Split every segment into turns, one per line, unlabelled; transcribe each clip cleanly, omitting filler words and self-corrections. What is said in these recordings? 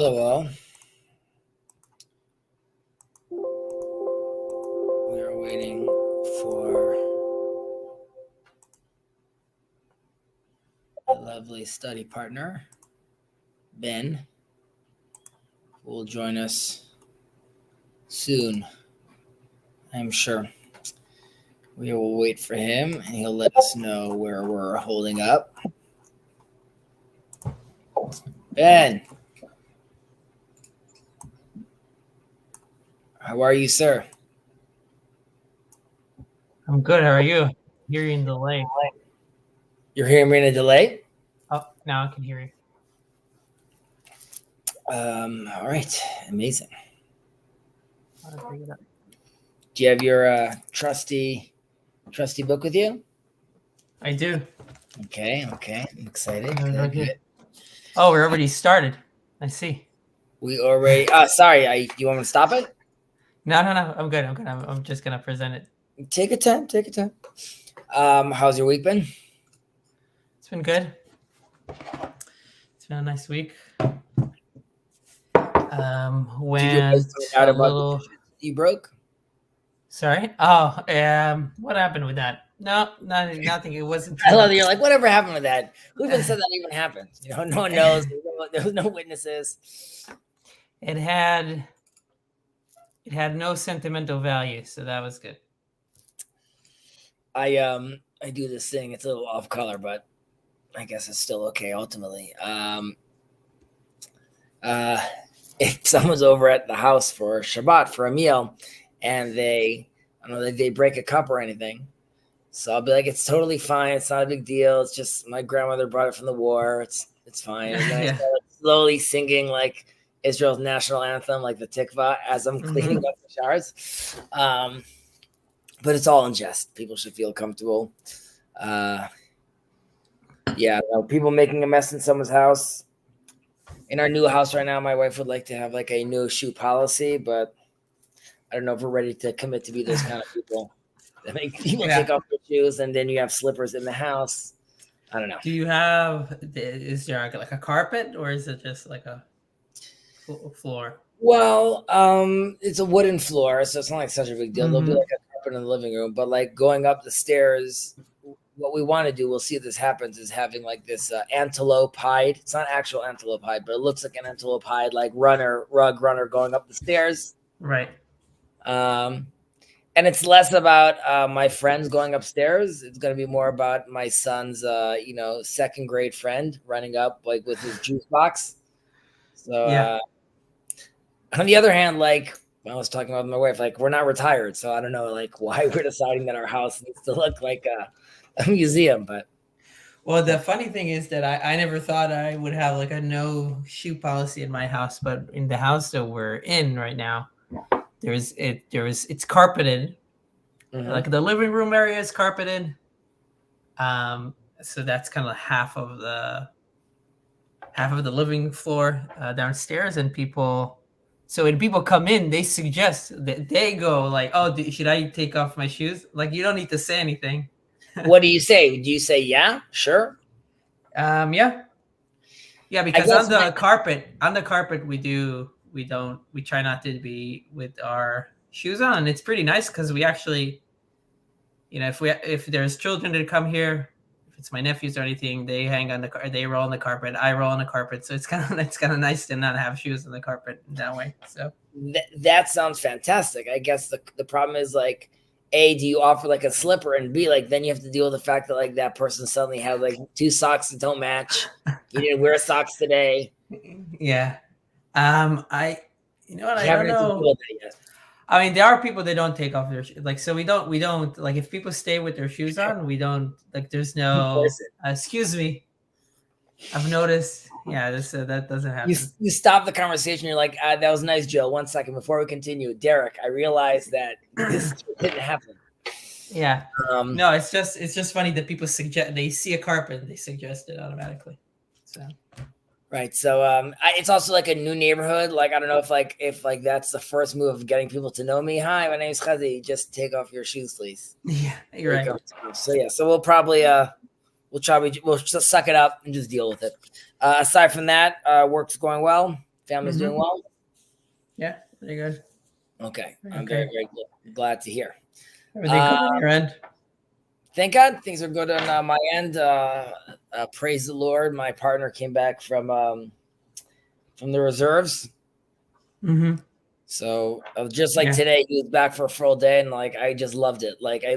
Hello, all. We are waiting for a lovely study partner, Ben, who will join us soon, I'm sure. We will wait for him, and he'll let us know where we're holding up. Ben, how are you, sir?
I'm good. How are you? Hearing the delay.
You're hearing me in a delay?
Oh, now I can hear you.
All right. Amazing.
I'll bring it up.
Do you have your trusty book with you?
I do.
Okay. I'm excited.
Good. Oh, we already started. I see.
We already. Sorry. You want me to stop it?
No. I'm good. I'm just gonna present it.
Take your time. How's your week been?
It's been good. It's been a nice week. When
out about you broke?
Sorry. Oh, what happened with that? No, nothing. It wasn't.
I love that you're like, whatever happened with that? Who even said that even happened? No one knows. There was no witnesses.
It had no sentimental value, so that was good.
I do this thing. It's a little off color, but I guess it's still okay ultimately. If someone's over at the house for Shabbat for a meal, and they break a cup or anything, so I'll be like, it's totally fine. It's not a big deal. It's just my grandmother brought it from the war. It's fine. And then I start slowly singing like Israel's national anthem, like the Tikva, as I'm cleaning up the showers. But it's all in jest. People should feel comfortable. People making a mess in someone's house. In our new house right now, my wife would like to have like a no shoe policy, but I don't know if we're ready to commit to be those kind of people that make people take off their shoes and then you have slippers in the house. I don't know.
Is there like a carpet or is it just like a floor?
Well, it's a wooden floor, so it's not like such a big deal. There'll be like a carpet in the living room, but like going up the stairs, what we want to do, we'll see if this happens, is having like this antelope hide. It's not actual antelope hide, but it looks like an antelope hide, like rug runner going up the stairs.
Right.
And it's less about my friends going upstairs. It's going to be more about my son's, second grade friend running up like with his juice box. So on the other hand, like I was talking about with my wife, like we're not retired, so I don't know like why we're deciding that our house needs to look like a museum. But
the funny thing is that I never thought I would have like a no shoe policy in my house, but in the house that we're in right now, it's carpeted. Like the living room area is carpeted. So that's kind of half of the living floor downstairs, and when people come in, they suggest that they go like, "Oh, should I take off my shoes?" Like you don't need to say anything.
What do you say? Do you say yeah, sure?
Yeah, because on the carpet we try not to be with our shoes on, and it's pretty nice because we actually, if there's children that come here, if it's my nephews or anything, they they roll on the carpet, I roll on the carpet, so it's kind of nice to not have shoes on the carpet that way. So
that sounds fantastic. I guess the problem is like, A, do you offer like a slipper, and B, like then you have to deal with the fact that like that person suddenly had like two socks that don't match. You didn't wear socks today.
Yeah. I don't know. I mean, there are people that don't take off their shoes. Like, so we don't like if people stay with their shoes on, we don't like. There's no excuse me. I've noticed. Yeah, that doesn't happen.
You stop the conversation. You're like, that was nice, Jill. 1 second before we continue, Derek. I realized that this didn't happen.
Yeah. No, it's just funny that people they see a carpet, they suggest it automatically. So.
Right. So it's also like a new neighborhood. Like, I don't know if that's the first move of getting people to know me. Hi, my name is Chezi. Just take off your shoes, please.
Yeah, you're right.
So we'll probably we'll just suck it up and just deal with it. Aside from that, work's going well. Family's doing well?
Yeah, pretty good.
Okay.
Very
I'm
good.
very glad to hear.
Everything good on your end?
Thank God things are good on my end. Praise the Lord. My partner came back from the reserves.
Mm-hmm.
So just like today, he was back for a full day, and like I just loved it. Like I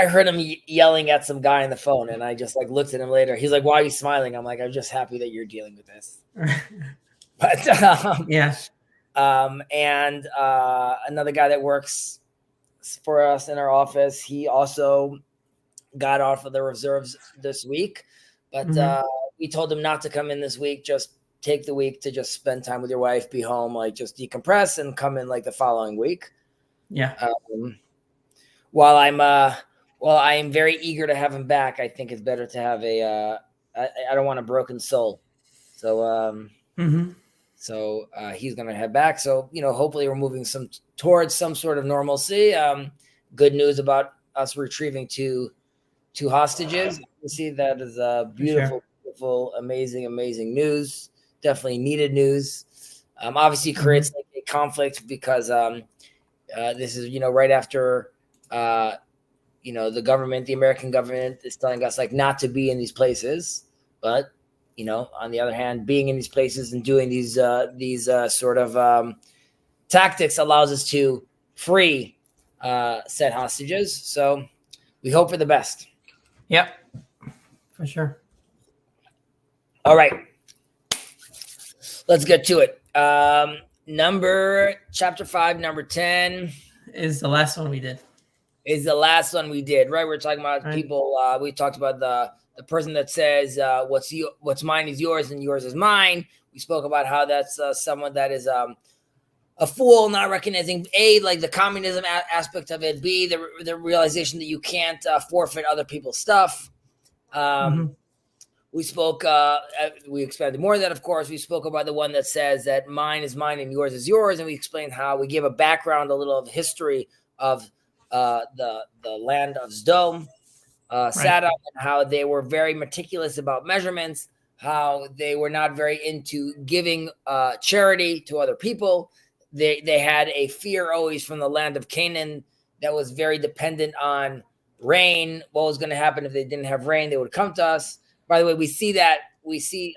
heard him yelling at some guy on the phone, and I just like looked at him later. He's like, "Why are you smiling?" I'm like, "I'm just happy that you're dealing with this." But and another guy that works for us in our office, he also got off of the reserves this week, but we told him not to come in this week. Just take the week to just spend time with your wife, be home, like just decompress, and come in like the following week.
Yeah.
While I am very eager to have him back, I think it's better to have I don't want a broken soul. So so he's gonna head back. So hopefully we're moving towards some sort of normalcy. Good news about us retrieving two hostages. You see, that is beautiful, beautiful, amazing news. Definitely needed news. Obviously creates like a conflict because this is right after the American government is telling us like not to be in these places, but on the other hand, being in these places and doing these sort of tactics allows us to free said hostages. So we hope for the best.
Yep, for sure.
All right, let's get to it. Chapter 5, number 10
is the last one we did.
Right? We're talking about people. We talked about the person that says what's mine is yours and yours is mine. We spoke about how that's someone that is a fool, not recognizing A, like the communism aspect of it, B, the realization that you can't forfeit other people's stuff. We spoke, we expanded more of that, of course. We spoke about the one that says that mine is mine and yours is yours. And we explained how we give a background, a little of history of the land of Sdom, Saddam, and how they were very meticulous about measurements, how they were not very into giving charity to other people. They had a fear always from the land of Canaan that was very dependent on rain. What was going to happen if they didn't have rain? They would come to us. By the way, we see that obviously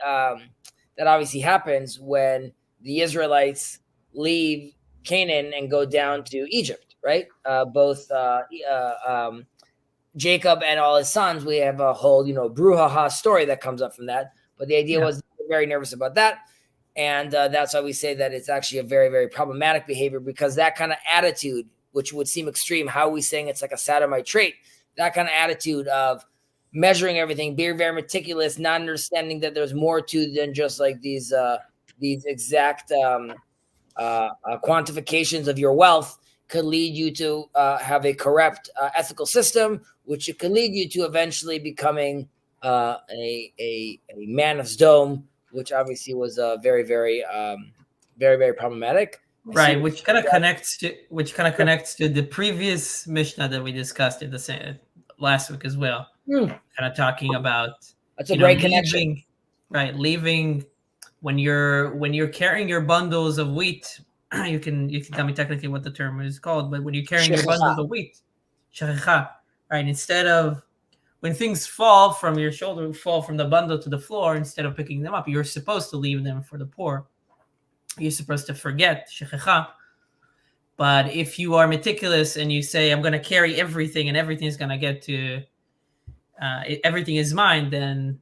happens when the Israelites leave Canaan and go down to Egypt, right? Both Jacob and all his sons, we have a whole, brouhaha story that comes up from that. But the idea was they're very nervous about that. And that's why we say that it's actually a very, very problematic behavior, because that kind of attitude, which would seem extreme, how are we saying it's like a Sodomite trait? That kind of attitude of measuring everything, being very meticulous, not understanding that there's more to than just like these exact quantifications of your wealth, could lead you to have a corrupt ethical system, which it could lead you to eventually becoming a man of Sdom, which obviously was very, very, very, very problematic.
Right, which kind of connects to the previous Mishnah that we discussed in the last week as well. Kind of talking about
that's a great connection.
Right, leaving when you're carrying your bundles of wheat. You can tell me technically what the term is called, but when you're carrying your bundles of wheat, right, instead of when things fall from your shoulder, fall from the bundle to the floor, instead of picking them up, you're supposed to leave them for the poor. You're supposed to forget, shechecha. But if you are meticulous and you say, I'm going to carry everything and everything is going to get to, everything is mine, then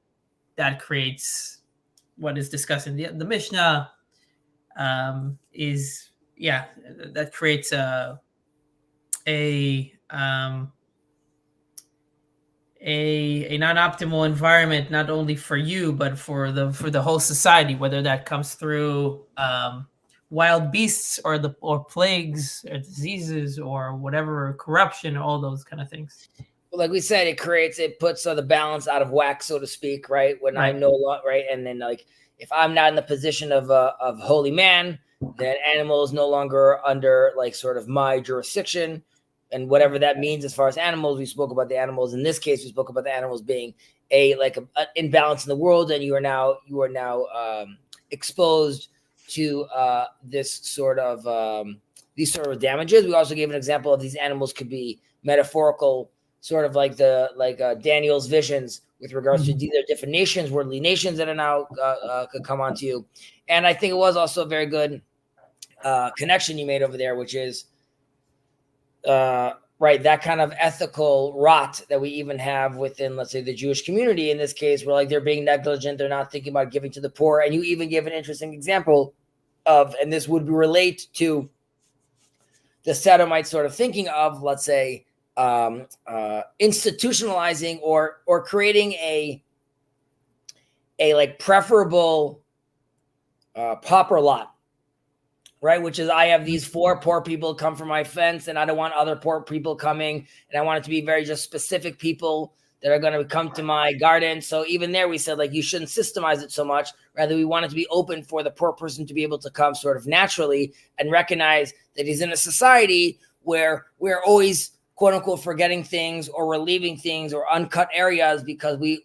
that creates what is discussed in the Mishnah, that creates a non-optimal environment, not only for you but for the whole society, whether that comes through wild beasts or plagues or diseases or whatever, corruption, all those kind of things.
Well, like we said, it puts the balance out of whack, so to speak, right? When I'm no longer right, and then like if I'm not in the position of holy man, then animals no longer under like sort of my jurisdiction. And whatever that means as far as animals, we spoke about the animals. In this case, we spoke about the animals being an imbalance in the world, and you are now exposed to this sort of these sort of damages. We also gave an example of these animals could be metaphorical, sort of like Daniel's visions with regards to these different nations, worldly nations that are now could come onto you. And I think it was also a very good connection you made over there, which is right, that kind of ethical rot that we even have within, let's say, the Jewish community in this case, where like they're being negligent, they're not thinking about giving to the poor. And you even give an interesting example of, and this would relate to the Sodomite sort of thinking of, let's say, institutionalizing or creating a like preferable pauper lot, right? Which is, I have these 4 poor people come from my fence, and I don't want other poor people coming, and I want it to be very just specific people that are going to come to my garden. So even there, we said, like, you shouldn't systemize it so much. Rather, we want it to be open for the poor person to be able to come sort of naturally and recognize that he's in a society where we're always, quote unquote, forgetting things or we're leaving things or uncut areas because we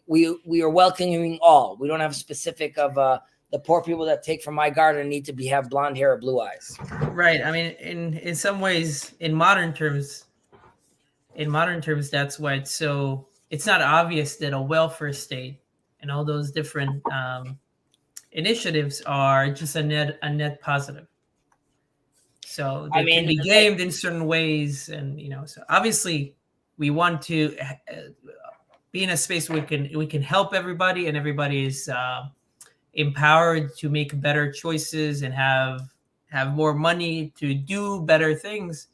are welcoming all. We don't have a specific of the poor people that take from my garden need to have blonde hair or blue eyes.
Right. I mean, in some ways, in modern terms, that's why it's not obvious that a welfare state and all those different initiatives are just a net positive. So they can be gamed in certain ways, and so obviously we want to be in a space where we can help everybody, and everybody is empowered to make better choices and have more money to do better things.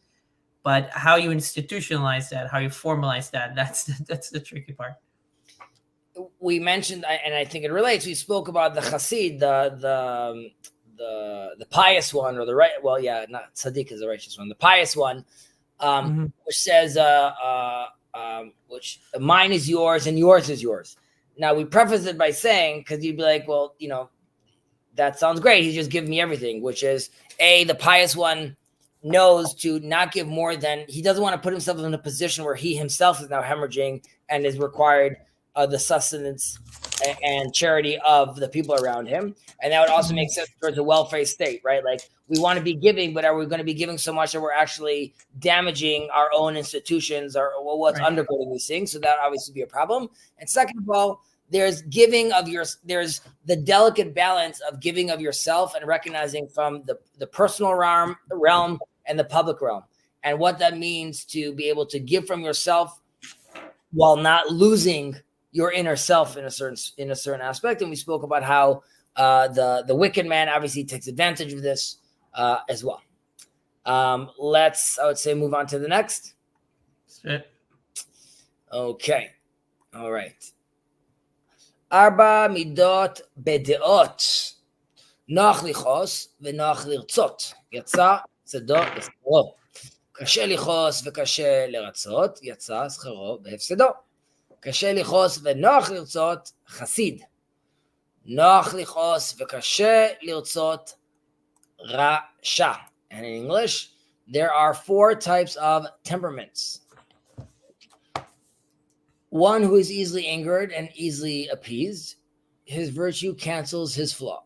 But how you institutionalize that, how you formalize that, that's the tricky part.
We mentioned, and I think it relates, we spoke about the Chassid, the pious one, or the right, well, yeah, not Tzaddik is the righteous one, the pious one, which says, which mine is yours and yours is yours. Now, we preface it by saying, because you'd be like, well, that sounds great. He's just giving me everything, which is, the pious one knows to not give more than, he doesn't want to put himself in a position where he himself is now hemorrhaging and is required the sustenance and charity of the people around him. And that would also make sense towards a welfare state, right? Like, we want to be giving, but are we going to be giving so much that we're actually damaging our own institutions or what's undergirding these things? So that obviously be a problem. And second of all, there's there's the delicate balance of giving of yourself and recognizing from the personal realm and the public realm, and what that means to be able to give from yourself while not losing your inner self in a certain aspect. And we spoke about how the wicked man obviously takes advantage of this as well. Let's, I would say, move on to the next. Okay. All right. Arba midot bedeot, נוח לכעוס ונוח לרצות. יצא צדו בשכרו. קשה לכעוס וקשה לרצות, יצא שכרו בהפסדו. קשה לכעוס ונוח לרצות, חסיד. נוח לכעוס וקשה לרצות, רשע. And in English, there are 4 types of temperaments. One who is easily angered and easily appeased. His virtue cancels his flaw.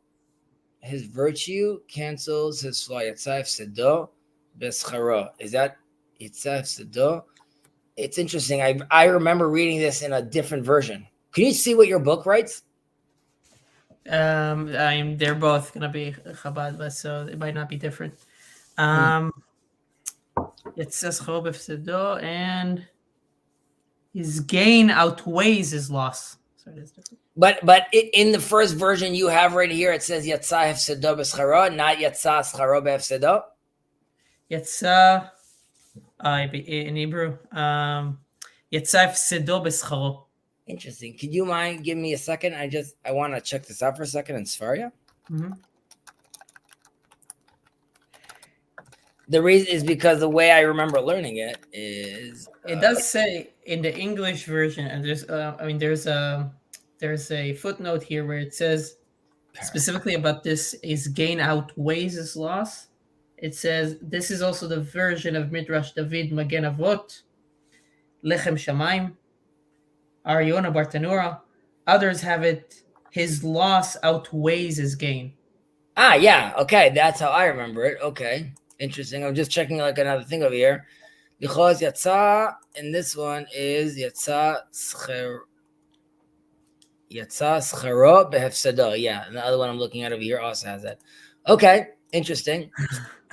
His virtue cancels his flaw. Yatzaf sedo bescharo. Is that Yatzaf sedo? It's interesting. I remember reading this in a different version. Can you see what your book writes?
They're both gonna be Chabad, but so it might not be different. It says Chob Efsedo, and his gain outweighs his loss. So it is different.
But in the first version you have right here, it says Yatsa Hefsedo B'scharo, not Yatsa Scharo B'Hefsedo.
Yatsa, in Hebrew, Yatsa Hefsedo B'scharo.
Interesting. Could you mind give me a second? I want to check this out for a second in Sfaria. The reason is because the way I remember learning it is
it does say in the English version, and there's a footnote here where it says specifically about this: his gain outweighs his loss. It says this is also the version of Midrash David Magen Avot, Lechem Shamayim, Ariona Bartanura. Others have it: his loss outweighs his gain.
Yeah. Okay. That's how I remember it. Okay. Interesting. I'm just checking like another thing over here. Because yatsa, and this one is yatsa schero behefsado. Yeah. And the other one I'm looking at over here also has that. Okay. Interesting.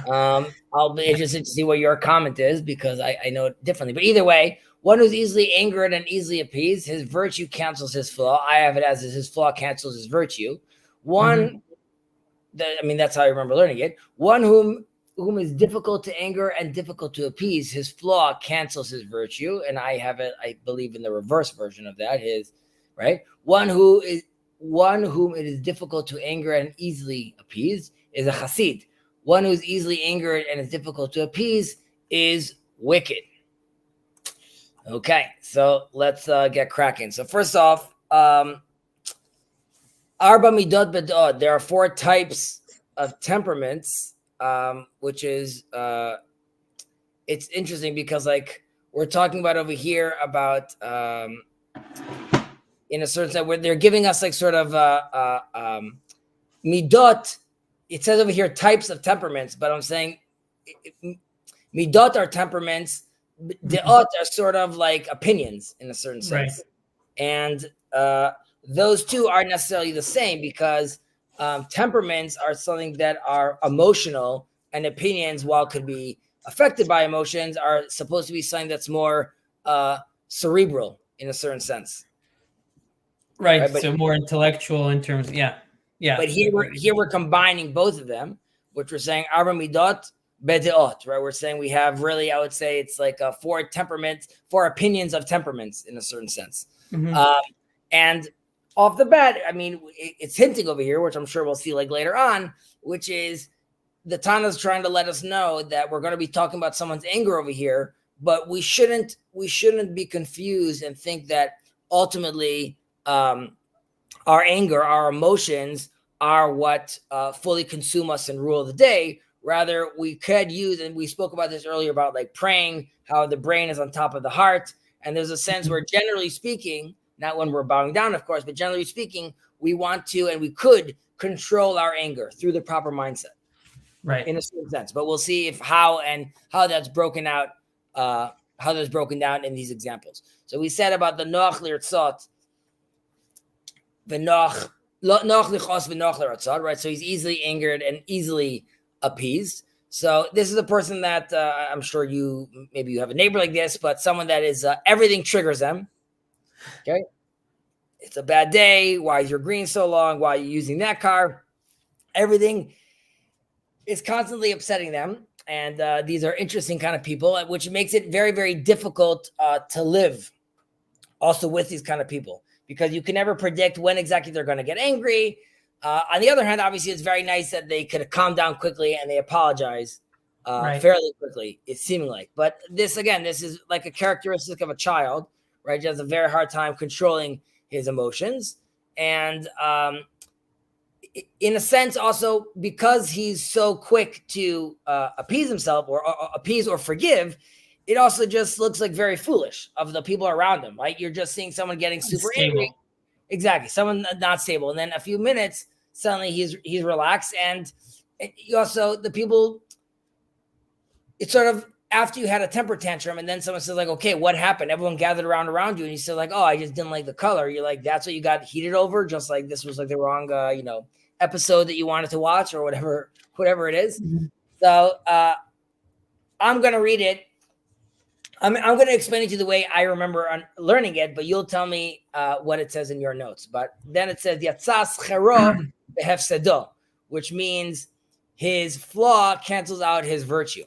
I'll be interested to see what your comment is because I know it differently. But either way, one who's easily angered and easily appeased, his virtue cancels his flaw. I have it as his flaw cancels his virtue. One, that's how I remember learning it. One whom is difficult to anger and difficult to appease, his flaw cancels his virtue. And I have it, I believe, in the reverse version of that. His right. One whom it is difficult to anger and easily appease is a chassid. One who's easily angered and is difficult to appease is wicked. Okay, so let's get cracking. So first off, arba midot bedot. There are 4 types of temperaments, which is it's interesting because like we're talking about over here about in a certain sense where they're giving us like sort of midot. It says over here types of temperaments, but I'm saying midot are temperaments. Deot are sort of like opinions in a certain sense. Right. And those two aren't necessarily the same because temperaments are something that are emotional, and opinions, while could be affected by emotions, are supposed to be something that's more cerebral in a certain sense.
Right. So more intellectual in terms, yeah.
But here we're combining both of them, which we're saying arba midot bedeot, right? We're saying we have really, I would say it's like 4 temperaments, 4 opinions of temperaments in a certain sense. And off the bat, I mean, it's hinting over here, which I'm sure we'll see like later on, which is the Tana's trying to let us know that we're going to be talking about someone's anger over here, but we shouldn't be confused and think that ultimately our anger, our emotions are what fully consume us and rule the day. Rather, we could use, and we spoke about this earlier about like praying, how the brain is on top of the heart. And there's a sense where generally speaking, not when we're bowing down, of course, but generally speaking, we want to, and we could control our anger through the proper mindset.
Right.
In a certain sense. But we'll see how that's broken out, how that's broken down in these examples. So we said about the noach lirtzot, right? So he's easily angered and easily appeased. So this is a person that I'm sure you have a neighbor like this, but someone that is everything triggers them. Okay, it's a bad day. Why is your green so long? Why are you using that car? Everything is constantly upsetting them, and these are interesting kind of people, which makes it very, very difficult to live also with these kind of people, because you can never predict when exactly they're going to get angry. On the other hand, obviously, it's very nice that they could calm down quickly and they apologize fairly quickly, it's seeming like. But this is like a characteristic of a child, right? He has a very hard time controlling his emotions. And in a sense, also, because he's so quick to appease himself or appease or forgive, it also just looks like very foolish of the people around him, right? You're just seeing someone getting super angry. Exactly. Someone not stable. And then a few minutes, suddenly he's relaxed. And you also, the people, it's sort of after you had a temper tantrum and then someone says like, okay, what happened? Everyone gathered around you. And you said like, oh, I just didn't like the color. You're like, that's what you got heated over. Just like this was like the wrong, episode that you wanted to watch or whatever it is. Mm-hmm. So I'm going to read it. I'm going to explain it to you the way I remember learning it, but you'll tell me what it says in your notes. But then it says, Yatzas chero behefsedo, which means his flaw cancels out his virtue.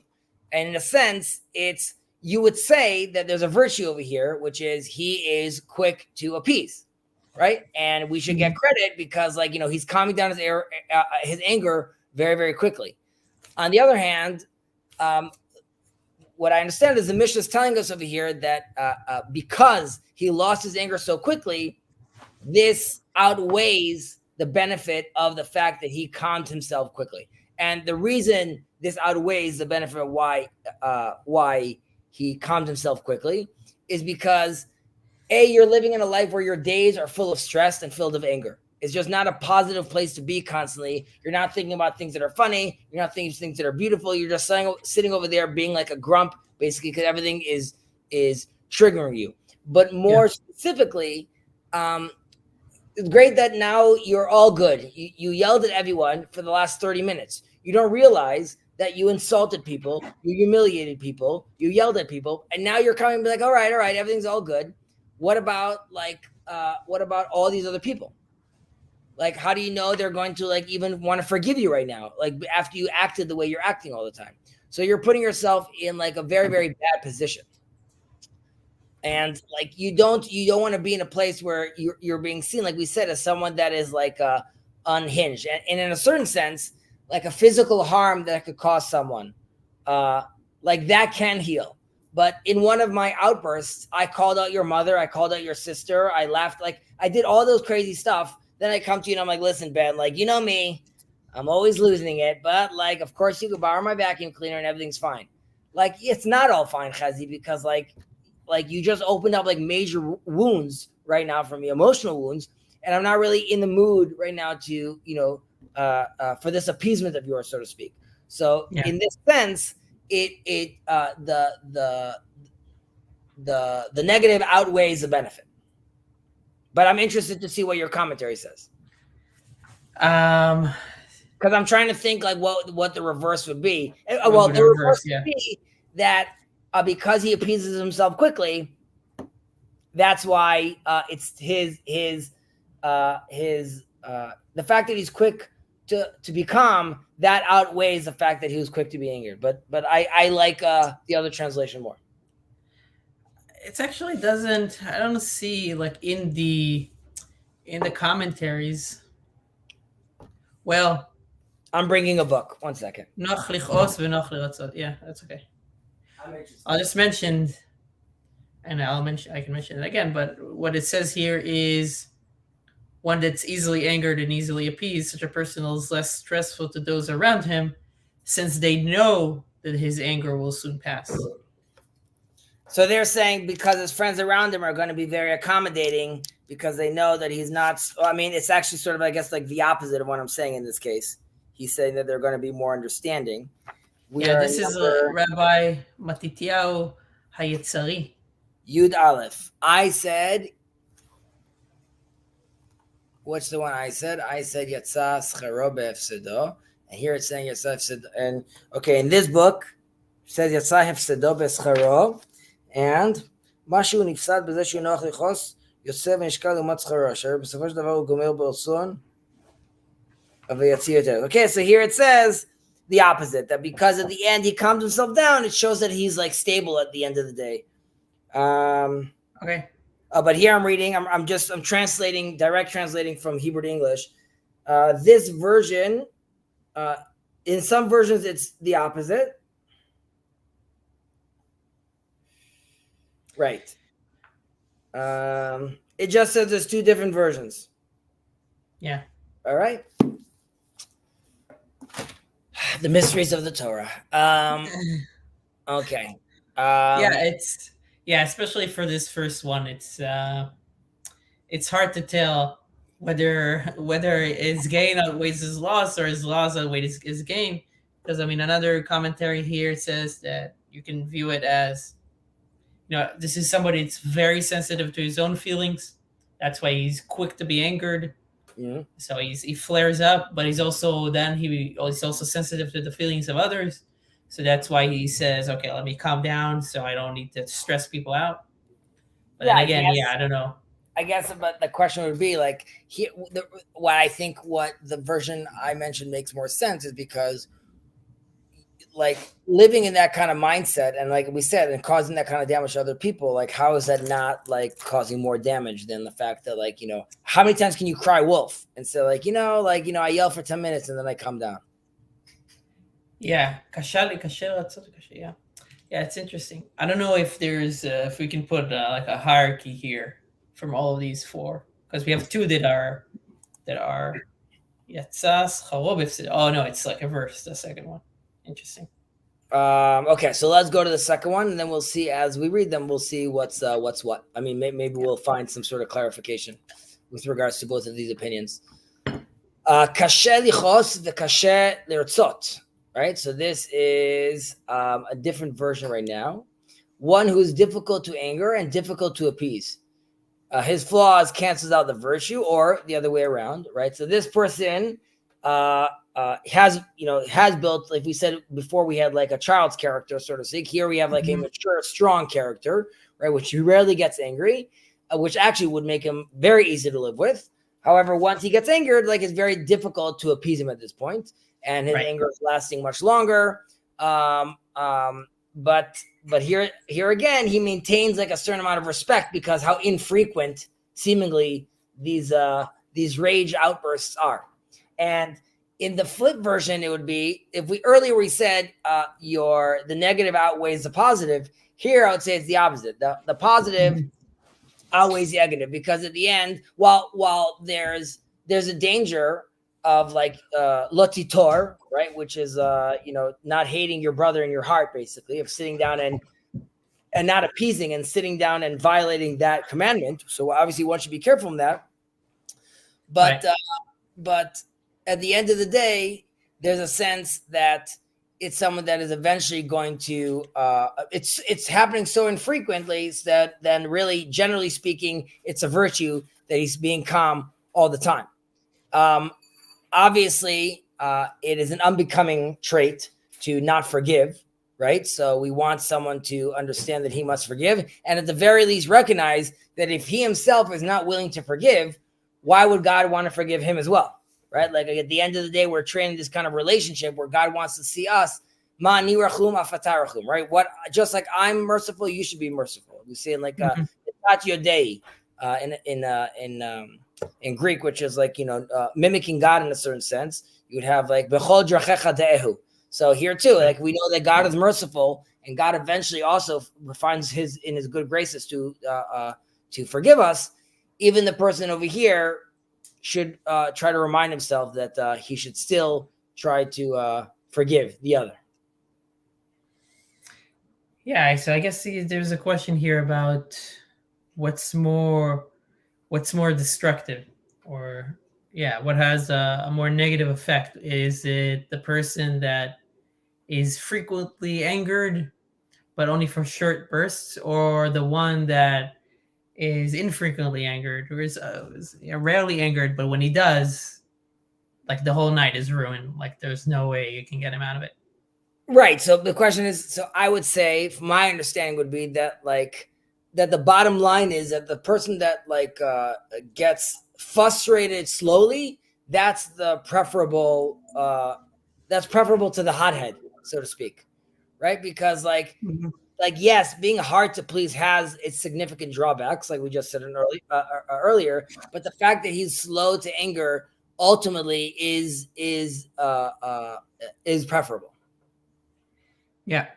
And in a sense, you would say that there's a virtue over here, which is he is quick to appease, right? And we should get credit because, he's calming down his anger very, very quickly. On the other hand, what I understand is the Mishnah is telling us over here that because he lost his anger so quickly, this outweighs the benefit of the fact that he calmed himself quickly. And the reason this outweighs the benefit of why he calmed himself quickly is because, A, you're living in a life where your days are full of stress and filled of anger. It's just not a positive place to be constantly. You're not thinking about things that are funny. You're not thinking things that are beautiful. You're just sitting over there being like a grump, basically, because everything is triggering you. But more specifically, it's great that now you're all good. You yelled at everyone for the last 30 minutes. You don't realize that you insulted people, you humiliated people, you yelled at people, and now you're coming and be like, all right, everything's all good. What about all these other people? Like, how do you know they're going to like even want to forgive you right now? Like after you acted the way you're acting all the time. So you're putting yourself in like a very, very bad position. And like you don't want to be in a place where you're being seen, like we said, as someone that is like unhinged. And in a certain sense, like a physical harm that could cause someone, like that can heal. But in one of my outbursts, I called out your mother, I called out your sister, I laughed, like I did all those crazy stuff. Then I come to you and I'm like, listen, Ben, like, you know me, I'm always losing it, but like, of course you could borrow my vacuum cleaner and everything's fine. Like, it's not all fine, Chezi, because like you just opened up like major wounds right now for me, emotional wounds, and I'm not really in the mood right now to, for this appeasement of yours, so to speak. So in this sense, the negative outweighs the benefit. But I'm interested to see what your commentary says. Because I'm trying to think like what the reverse would be. Well, the reverse would be that because he appeases himself quickly, that's why it's the fact that he's quick to be calm, that outweighs the fact that he was quick to be angered. But I like the other translation more.
It actually doesn't. I don't see like in the commentaries. Well,
I'm bringing a book. 1 second.
Yeah, that's okay. I'll just mention, and I can mention it again. But what it says here is one that's easily angered and easily appeased. Such a person is less stressful to those around him, since they know that his anger will soon pass.
So they're saying because his friends around him are going to be very accommodating because they know that he's not. I mean, it's actually sort of, I guess, like the opposite of what I'm saying in this case. He's saying that they're going to be more understanding.
This is Rabbi Matityahu Hayetzari.
Yud Aleph. I said, what's the one I said? I said Yatsa Scharo Be'efsedo. And here it's saying Yatsa Hefsedo. And okay, in this book, it says Yatsa Hefsedo Be'scharo. And משהו נפסד בזה שהוא נוח לכעוס, יוצא ונשקל לעומת שכרו, אשר בסופו של דבר הוא גומר ברצון, אבל יציע יותר. Okay, so here it says the opposite, that because at the end he calmed himself down, it shows that he's like stable at the end of the day.
Okay.
But here I'm reading, I'm translating, direct translating from Hebrew to English. This version, in some versions it's the opposite. Right. It just says there's two different versions.
Yeah.
All right. The mysteries of the Torah. Okay.
Especially for this first one, it's hard to tell whether his gain outweighs his loss or his loss outweighs his gain. Because I mean, another commentary here says that you can view it as, this is somebody that's very sensitive to his own feelings. That's why he's quick to be angered.
Mm-hmm.
So he flares up, but he's also sensitive to the feelings of others. So that's why he says, okay, let me calm down so I don't need to stress people out. But then again, I don't know.
I guess, but the question would be like, what the version I mentioned makes more sense is because like living in that kind of mindset and like we said, and causing that kind of damage to other people, like how is that not like causing more damage than the fact that like, how many times can you cry wolf and say like, I yell for 10 minutes and then I calm down.
Yeah. Yeah, it's interesting. I don't know if there's if we can put like a hierarchy here from all of these four, because we have two that are Yatsas Charobif. Oh no, it's like a verse, the second one. Interesting.
Okay, so let's go to the second one, and then we'll see as we read them. We'll see what's what. I mean, maybe we'll find some sort of clarification. with regards to both of these opinions. Kashe lichos v'kashe lirtzot. Right, so this is a different version right now. One who's difficult to anger and difficult to appease. His flaws cancels out the virtue, or the other way around, right? So this person has built, like we said before, we had like a child's character, so to speak. Here we have like a mature, strong character, right? Which he rarely gets angry, which actually would make him very easy to live with. However, once he gets angered, like it's very difficult to appease him at this point, and his anger is lasting much longer. But here again, he maintains like a certain amount of respect because how infrequent, seemingly, these rage outbursts are. And in the flip version, it would be, if we earlier we said the negative outweighs the positive. Here, I would say it's the opposite. The positive outweighs the negative, because at the end, while there's a danger of like lotitor, right, which is not hating your brother in your heart, basically, of sitting down and not appeasing, and sitting down and violating that commandment. So obviously one should be careful in that. But but at the end of the day, there's a sense that it's someone that is eventually going to it's happening so infrequently that then really, generally speaking, it's a virtue that he's being calm all the time. Obviously, it is an unbecoming trait to not forgive, right? So we want someone to understand that he must forgive, and at the very least recognize that if he himself is not willing to forgive, why would God want to forgive him as well, right? Like at the end of the day, we're training this kind of relationship where God wants to see us, ma ni rachum afatarachum, right? What, just like I'm merciful, you should be merciful. We say in like Yodei in Greek, which is like mimicking God in a certain sense. You would have like bechol drachecha de'ehu. So here too, like we know that God is merciful, and God eventually also finds in his good graces to forgive us. Even the person over here should try to remind himself that he should still try to forgive the other.
Yeah, so I guess there's a question here about what's more destructive, or what has a more negative effect. Is it the person that is frequently angered but only for short bursts, or the one that is infrequently angered, or is rarely angered, but when he does, like the whole night is ruined, like there's no way you can get him out of it?
Right. So the question is, so I would say, from my understanding, would be that that the bottom line is that the person that gets frustrated slowly, that's the preferable. That's preferable to the hothead, so to speak, right? Because yes, being hard to please has its significant drawbacks, like we just said earlier. But the fact that he's slow to anger ultimately is preferable.
Yeah.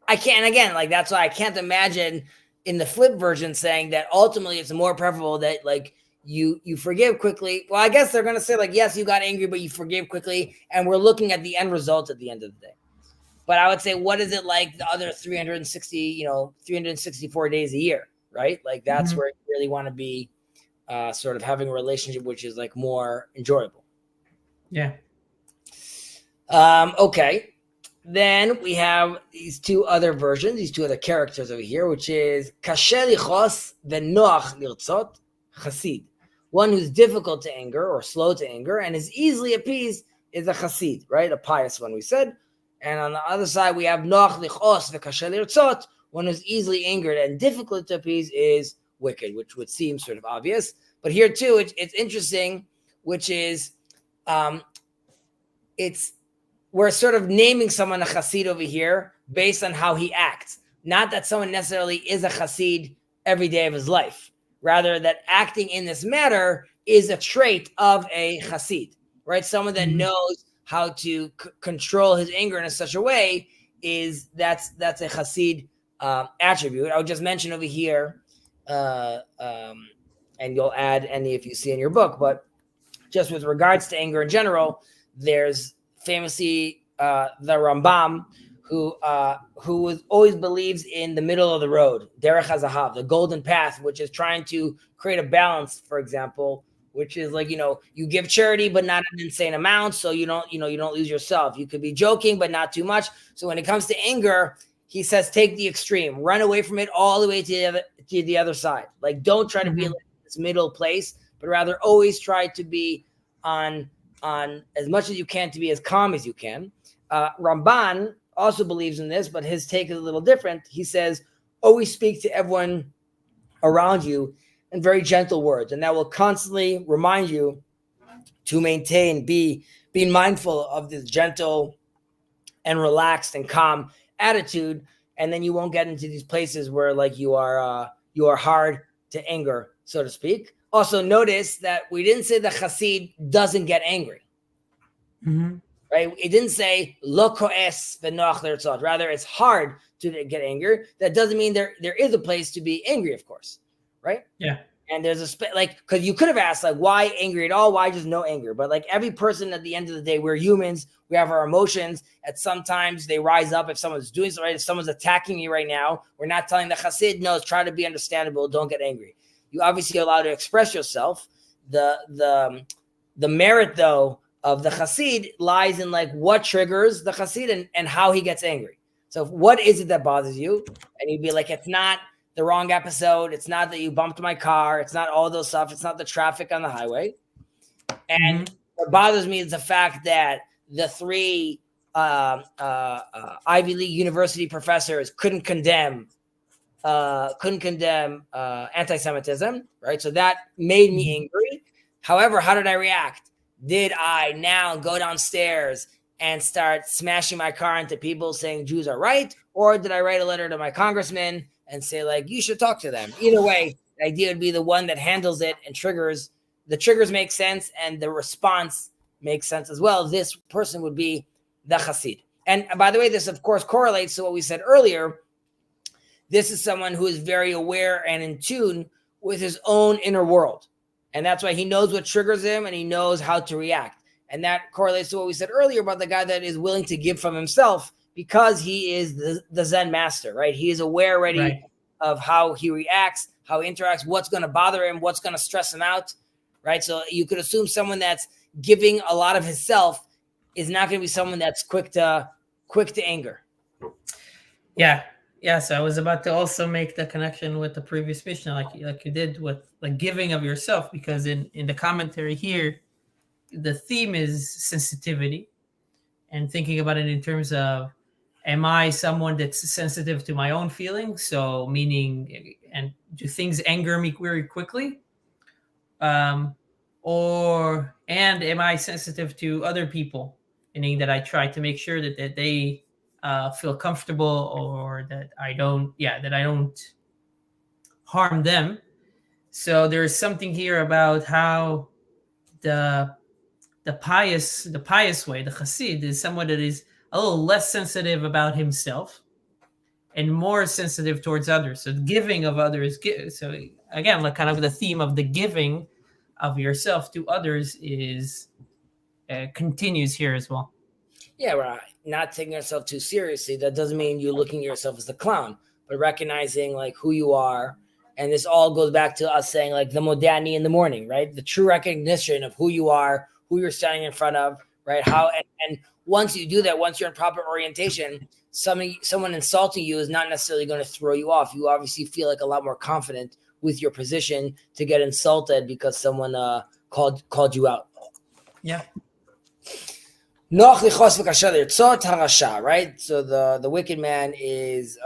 I can't, again, like that's why I can't imagine in the flip version saying that ultimately it's more preferable that like you forgive quickly. Well, I guess they're going to say like, yes, you got angry, but you forgave quickly. And we're looking at the end result at the end of the day. But I would say, what is it like the other 364 days a year, right? Like that's where you really want to be sort of having a relationship, which is like more enjoyable.
Yeah.
Okay. Then we have these two other versions, these two other characters over here, which is kashe lichos v'noach lirtzot chasid. One who's difficult to anger or slow to anger and is easily appeased is a chasid, right? A pious one, we said. And on the other side, we have noach lichos v'kashe lirtzot. One who's easily angered and difficult to appease is wicked, which would seem sort of obvious. But here too, it's interesting, which is we're sort of naming someone a chassid over here based on how he acts. Not that someone necessarily is a chassid every day of his life. Rather, that acting in this manner is a trait of a chassid, right? Someone that knows how to control his anger in such a way that's a chassid attribute. I would just mention over here, and you'll add any if you see in your book, but just with regards to anger in general, there's famously the Rambam, who always believes in the middle of the road, derech hazahav, the golden path, which is trying to create a balance, for example, which is like, you give charity, but not an insane amount. So you don't lose yourself. You could be joking, but not too much. So when it comes to anger, he says, take the extreme, run away from it all the way to the other side. Like, don't try to be like this middle place, but rather always try to be on as much as you can to be as calm as you can. Ramban also believes in this, but his take is a little different. He says, always speak to everyone around you in very gentle words, and that will constantly remind you to being mindful of this gentle and relaxed and calm attitude, and then you won't get into these places where like you are hard to anger, so to speak. Also, notice that we didn't say the Chassid doesn't get angry. Right? It didn't say lo koes v'noach l'rtzot. Rather, it's hard to get angry. That doesn't mean there is a place to be angry, of course, right?
Yeah.
And there's because you could have asked, like, why angry at all? Why just no anger? But like every person at the end of the day, we're humans. We have our emotions. At sometimes they rise up if someone's doing something right. If someone's attacking me right now, we're not telling the Chassid, no, try to be understandable. Don't get angry. You obviously are allowed to express yourself. The merit, though, of the Chassid lies in like what triggers the Chassid and how he gets angry. So what is it that bothers you? And you'd be like, it's not the wrong episode. It's not that you bumped my car. It's not all those stuff. It's not the traffic on the highway. And what bothers me is the fact that the three Ivy League university professors couldn't condemn anti-Semitism, right? So that made me angry. However, how did I react? Did I now go downstairs and start smashing my car into people saying Jews are right? Or did I write a letter to my congressman and say, like, you should talk to them? Either way, the idea would be the one that handles it and triggers. The triggers make sense and the response makes sense as well. This person would be the Chassid. And by the way, this, of course, correlates to what we said earlier. This is someone who is very aware and in tune with his own inner world. And that's why he knows what triggers him and he knows how to react. And that correlates to what we said earlier about the guy that is willing to give from himself because he is the Zen master, right? He is aware already of how he reacts, how he interacts, what's going to bother him, what's going to stress him out, right? So you could assume someone that's giving a lot of himself is not going to be someone that's quick to anger.
Yeah. Yeah, so I was about to also make the connection with the previous mission, like you did with like giving of yourself, because in the commentary here, the theme is sensitivity and thinking about it in terms of, am I someone that's sensitive to my own feelings? So meaning, and do things anger me very quickly? And am I sensitive to other people? Meaning that I try to make sure that they feel comfortable, or that I don't harm them. So there's something here about how the pious way, the Chassid, is someone that is a little less sensitive about himself and more sensitive towards others. So giving of others. So again, like kind of the theme of the giving of yourself to others is continues here as well.
Yeah, right. Not taking yourself too seriously. That doesn't mean you're looking at yourself as the clown, but recognizing like who you are. And this all goes back to us saying like the modani in the morning, right? The true recognition of who you are, who you're standing in front of, right? And once you do that, once you're in proper orientation, someone insulting you is not necessarily going to throw you off. You obviously feel like a lot more confident with your position to get insulted because someone called you out.
Yeah.
Right? So the wicked man is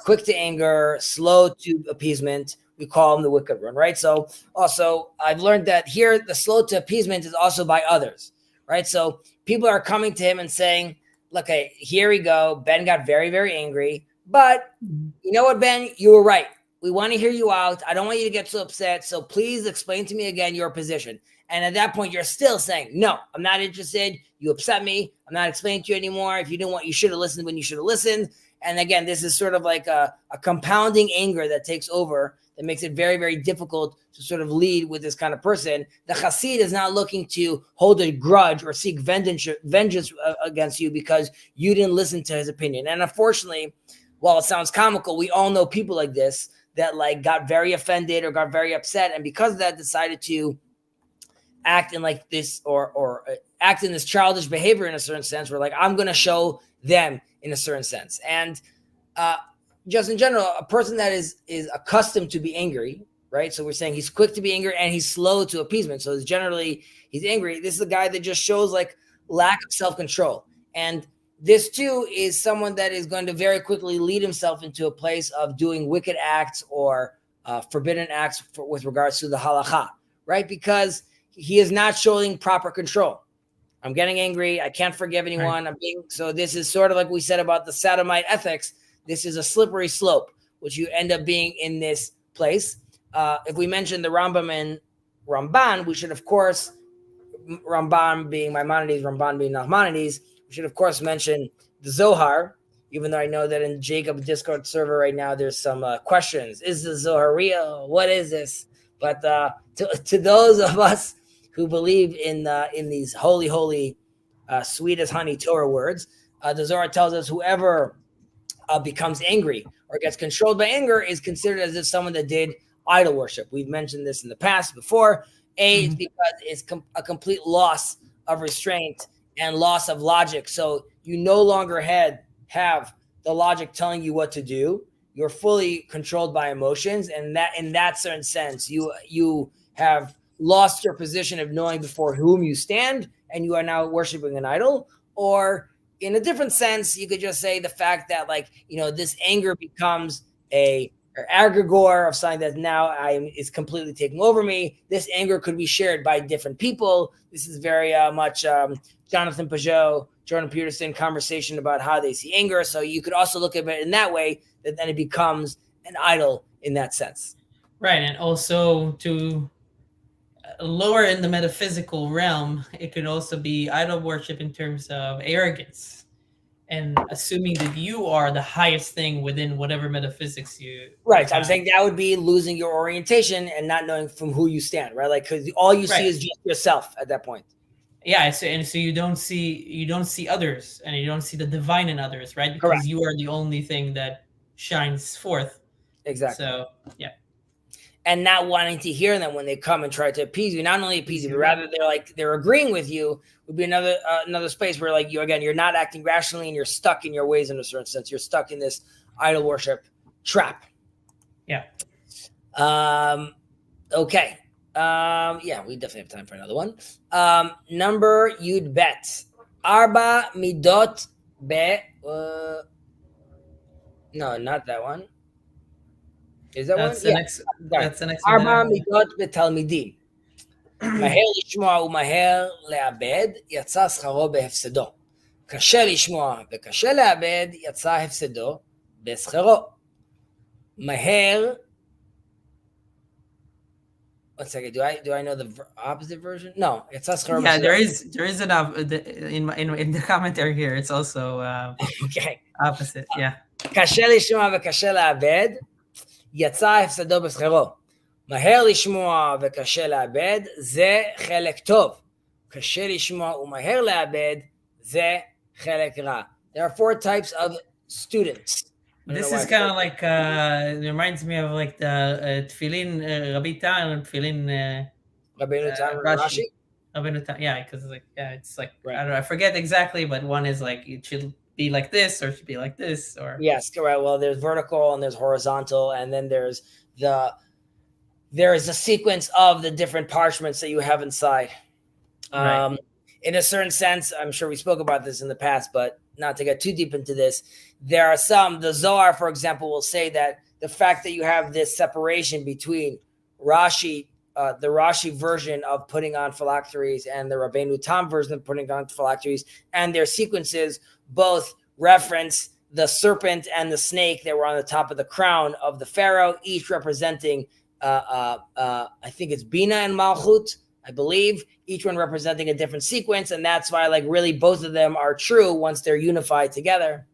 quick to anger, slow to appeasement. We call him the wicked one, right? So also I've learned that here the slow to appeasement is also by others, right? So people are coming to him and saying, look, hey, here we go. Ben got very, very angry, but you know what, Ben, you were right. We want to hear you out. I don't want you to get so upset. So please explain to me again your position. And at that point, you're still saying, no, I'm not interested. You upset me. I'm not explaining to you anymore. If you didn't want, you should have listened when you should have listened. And again, this is sort of like a compounding anger that takes over, that makes it very, very difficult to sort of lead with this kind of person. The Chassid is not looking to hold a grudge or seek vengeance against you because you didn't listen to his opinion. And unfortunately, while it sounds comical, we all know people like this that like got very offended or got very upset. And because of that, decided to act in like this or act in this childish behavior in a certain sense, where like I'm going to show them in a certain sense. And just in general, a person that is accustomed to be angry, right? So we're saying he's quick to be angry and he's slow to appeasement. So generally he's angry. This is a guy that just shows like lack of self-control. And this too is someone that is going to very quickly lead himself into a place of doing wicked acts or forbidden acts with regards to the halacha, right? Because he is not showing proper control. I'm getting angry. I can't forgive anyone. Right. So this is sort of like we said about the sodomite ethics. This is a slippery slope, which you end up being in this place. If we mention the Rambam and Ramban, we should, of course, Ramban being Maimonides, Ramban being Nachmanides, we should, of course, mention the Zohar, even though I know that in Jacob's Discord server right now, there's some questions. Is the Zohar real? What is this? But to those of us who believe in these holy, sweet as honey Torah words, the Zohar tells us whoever becomes angry or gets controlled by anger is considered as if someone that did idol worship. We've mentioned this in the past before. It's because it's a complete loss of restraint and loss of logic. So you no longer have the logic telling you what to do. You're fully controlled by emotions, and that in that certain sense, you have lost your position of knowing before whom you stand, and you are now worshiping an idol. Or in a different sense, you could just say the fact that, like, this anger becomes a aggregor of something that now is completely taking over me. This anger could be shared by different people. This is very much Jonathan Pajot, Jordan Peterson conversation about how they see anger. So you could also look at it in that way, that then it becomes an idol in that sense.
Right. And also to lower in the metaphysical realm, it could also be idol worship in terms of arrogance and assuming that you are the highest thing within whatever metaphysics you
right. So I'm saying that would be losing your orientation and not knowing from who you stand, right? Like, because all you see is just yourself at that point.
Yeah, so you don't see others, and you don't see the divine in others, right? Because
Correct.
you are the only thing that shines forth.
Exactly.
So yeah.
And not wanting to hear them when they come and try to appease you, not only appease you, but rather they're agreeing with you, would be another space where, like, you're not acting rationally and you're stuck in your ways in a certain sense. You're stuck in this idol worship trap.
Yeah.
Okay. Yeah, we definitely have time for another one. Number Yud Bet. Arba midot be. No, not that one. Is that
that's
one?
That's the next
one. Arba midot בתלמידים. מהר לשמוע ומהר לאבד, יצא שכרו בהפסדו. קשה לשמוע וקשה לאבד, יצא הפסדו בשכרו. מהר. One second. Do I know the opposite version? No, it's Askar.
Yeah, there is enough in the commentary here. It's also
okay.
Opposite. Yeah.
קשה לשמוע וקשה לאבד, יצא הפסדו בשכרו. מהר לשמוע וקשה לאבד, זה חלק טוב. קשה לשמוע ומהר לאבד, זה חלק רע. There are 4 types of students.
This is kind of like it reminds me of like the Tefillin Rabbi Tan and Tefillin
Rabbeinu Tam and Rashi.
Rabbeinu Tam, yeah, because it's like right. I don't know, I forget exactly, but one is like it should be like this or it should be like this or
yes, correct. Well, there's vertical and there's horizontal, and then there is a sequence of the different parchments that you have inside. Right. In a certain sense, I'm sure we spoke about this in the past, but not to get too deep into this, there are the Zohar, for example, will say that the fact that you have this separation between Rashi, the Rashi version of putting on phylacteries and the Rabbeinu Tam version of putting on phylacteries, and their sequences both reference the serpent and the snake that were on the top of the crown of the pharaoh, each representing, I think it's Bina and Malchut, I believe, each one representing a different sequence. And that's why, like, really both of them are true once they're unified together.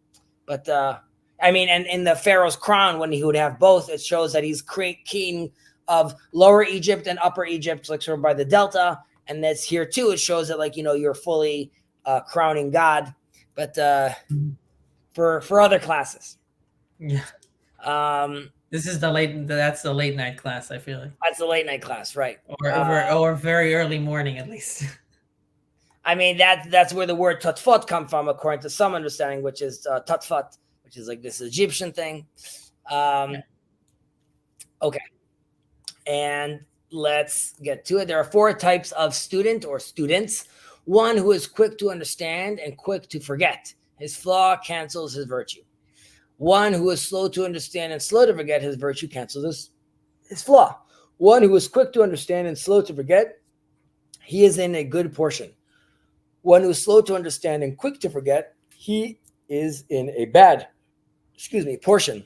But, I mean, and in the Pharaoh's crown, when he would have both, it shows that he's king of Lower Egypt and Upper Egypt, like sort of by the Delta. And that's here too. It shows that, like, you're fully crowning God, but for other classes.
Yeah. This is the late. That's the late night class. I feel like,
That's the late night class, right?
or very early morning at least.
I mean, that's where the word tatfot come from, according to some understanding, which is tatfot, which is like this Egyptian thing.
Yeah.
Okay, and let's get to it. There are 4 types of student or students. One who is quick to understand and quick to forget. His flaw cancels his virtue. One who is slow to understand and slow to forget. His virtue cancels his flaw. One who is quick to understand and slow to forget. He is in a good portion. One who is slow to understand and quick to forget. He is in a bad, portion.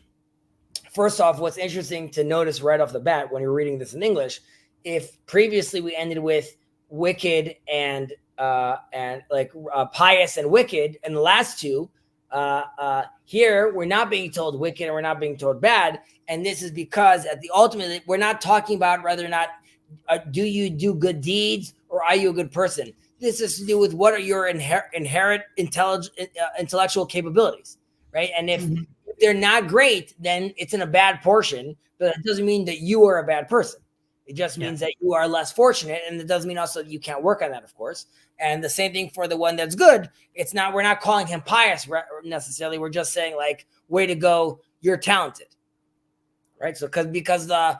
First off, what's interesting to notice right off the bat when you're reading this in English, if previously we ended with wicked and pious and wicked, and the last two, here we're not being told wicked and we're not being told bad, and this is because at the ultimate, we're not talking about whether or not do you do good deeds or are you a good person. This has to do with what are your inherent intellectual capabilities, right? And if they're not great, then it's in a bad portion, but it doesn't mean that you are a bad person. It just means that you are less fortunate, and it doesn't mean also that you can't work on that, of course. And the same thing for the one that's good. We're not calling him pious necessarily. We're just saying like, way to go, you're talented, right? So because the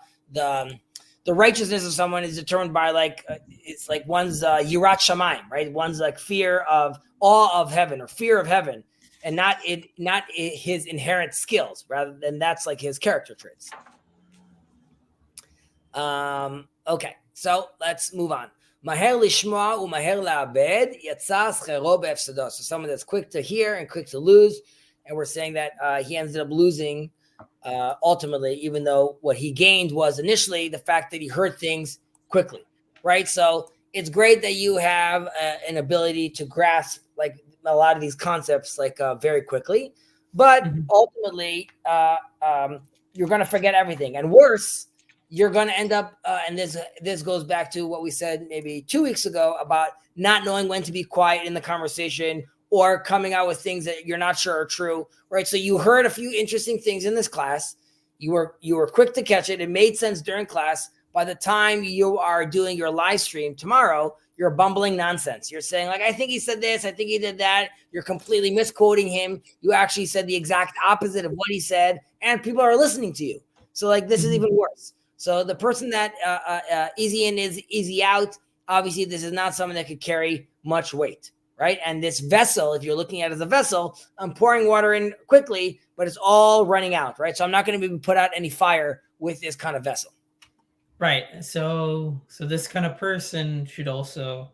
righteousness of someone is determined by it's like one's yirat shamayim, right? One's like awe of heaven or fear of heaven, and not his inherent skills, rather than that's like his character traits. Okay, so let's move on. Maher lishma umaher la'abed yatsa schero be'efsado. So someone that's quick to hear and quick to lose, and we're saying that he ended up losing ultimately, even though what he gained was initially the fact that he heard things quickly, right? So it's great that you have an ability to grasp like a lot of these concepts very quickly, but ultimately you're going to forget everything, and worse, you're going to end up and this goes back to what we said maybe 2 weeks ago about not knowing when to be quiet in the conversation or coming out with things that you're not sure are true, right? So you heard a few interesting things in this class. You were quick to catch it. It made sense during class. By the time you are doing your live stream tomorrow, you're bumbling nonsense. You're saying like, I think he said this, I think he did that. You're completely misquoting him. You actually said the exact opposite of what he said, and people are listening to you. So like this is even worse. So the person that easy in is easy out. Obviously, this is not someone that could carry much weight, right? And this vessel, if you're looking at it as a vessel, I'm pouring water in quickly, but it's all running out, right? So I'm not going to be put out any fire with this kind of vessel.
Right. So this kind of person should also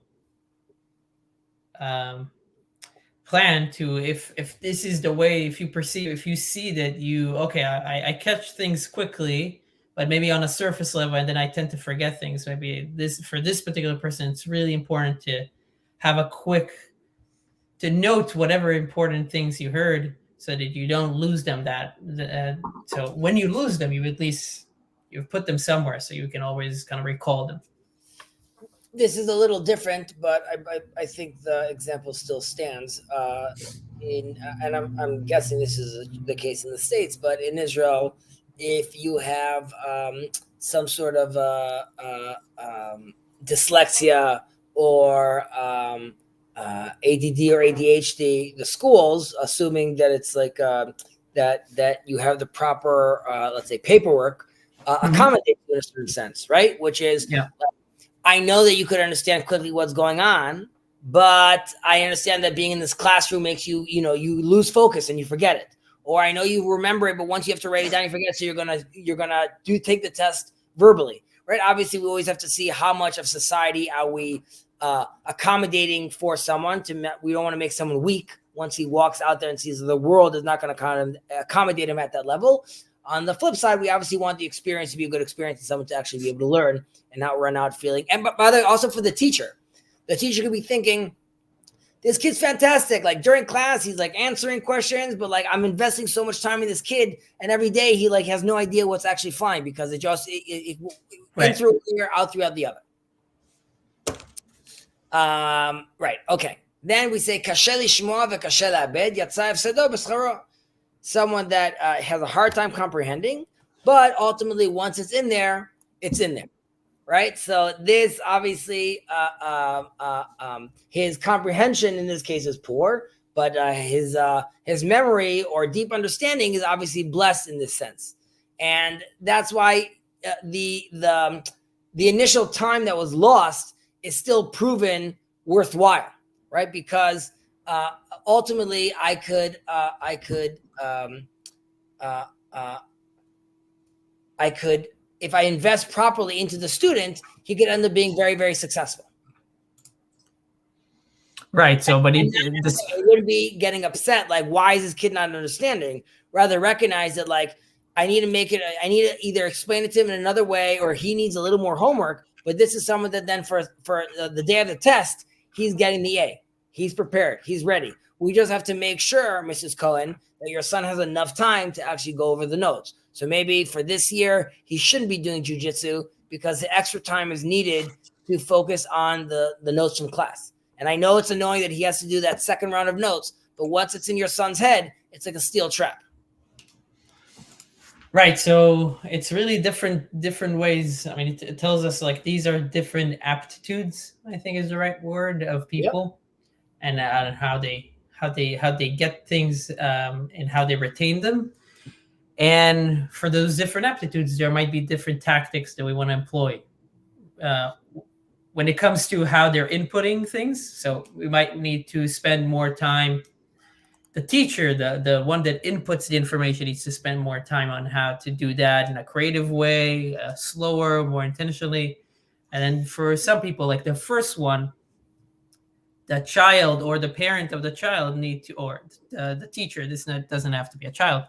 plan to, if this is the way, if you see that I catch things quickly, but maybe on a surface level, and then I tend to forget things. Maybe for this particular person, it's really important to have to note whatever important things you heard, so that you don't lose them. So when you lose them, you've put them somewhere, so you can always kind of recall them.
This is a little different, but I think the example still stands. And I'm guessing this is the case in the States, but in Israel, if you have some sort of dyslexia or ADD or ADHD, the schools, assuming that it's like that you have the proper, let's say, paperwork, accommodate in a certain sense, right? Which is, I know that you could understand quickly what's going on, but I understand that being in this classroom makes you lose focus and you forget it. Or I know you remember it, but once you have to write it down, you forget. So you're gonna take the test verbally, right? Obviously, we always have to see how much of society are we accommodating for someone. We don't want to make someone weak once he walks out there and sees the world is not going to kind of accommodate him at that level. On the flip side, we obviously want the experience to be a good experience and someone to actually be able to learn and not run out feeling. And by the way, also for the teacher could be thinking, this kid's fantastic. Like during class, he's like answering questions, but like I'm investing so much time in this kid, and every day he like has no idea what's actually flying because it in through here, out throughout the other. Right. Okay. Then we say kashe lishmoa v'kashe la'abed yatsa hefsedo b'scharo. someone that has a hard time comprehending, but ultimately once it's in there, right? So this obviously, his comprehension in this case is poor, but his memory or deep understanding is obviously blessed in this sense, and that's why the initial time that was lost is still proven worthwhile, right? Because ultimately, I could if I invest properly into the student, he could end up being very, very successful.
Right. So, but
he wouldn't be getting upset, like, why is this kid not understanding? Rather recognize that, like, I need to either explain it to him in another way, or he needs a little more homework. But this is someone that then for the day of the test, he's getting the A. He's prepared. He's ready. We just have to make sure, Mrs. Cohen, that your son has enough time to actually go over the notes. So maybe for this year, he shouldn't be doing jujitsu because the extra time is needed to focus on the notes from class. And I know it's annoying that he has to do that second round of notes, but once it's in your son's head, it's like a steel trap.
Right. So it's really different ways. I mean, it tells us like these are different aptitudes, I think is the right word, of people. Yep. And how they get things and how they retain them. And for those different aptitudes, there might be different tactics that we want to employ when it comes to how they're inputting things. So we might need to spend more time. The teacher, the one that inputs the information, needs to spend more time on how to do that in a creative way, slower, more intentionally. And then for some people, like the first one, the child or the parent of the child need to, or the teacher, doesn't have to be a child.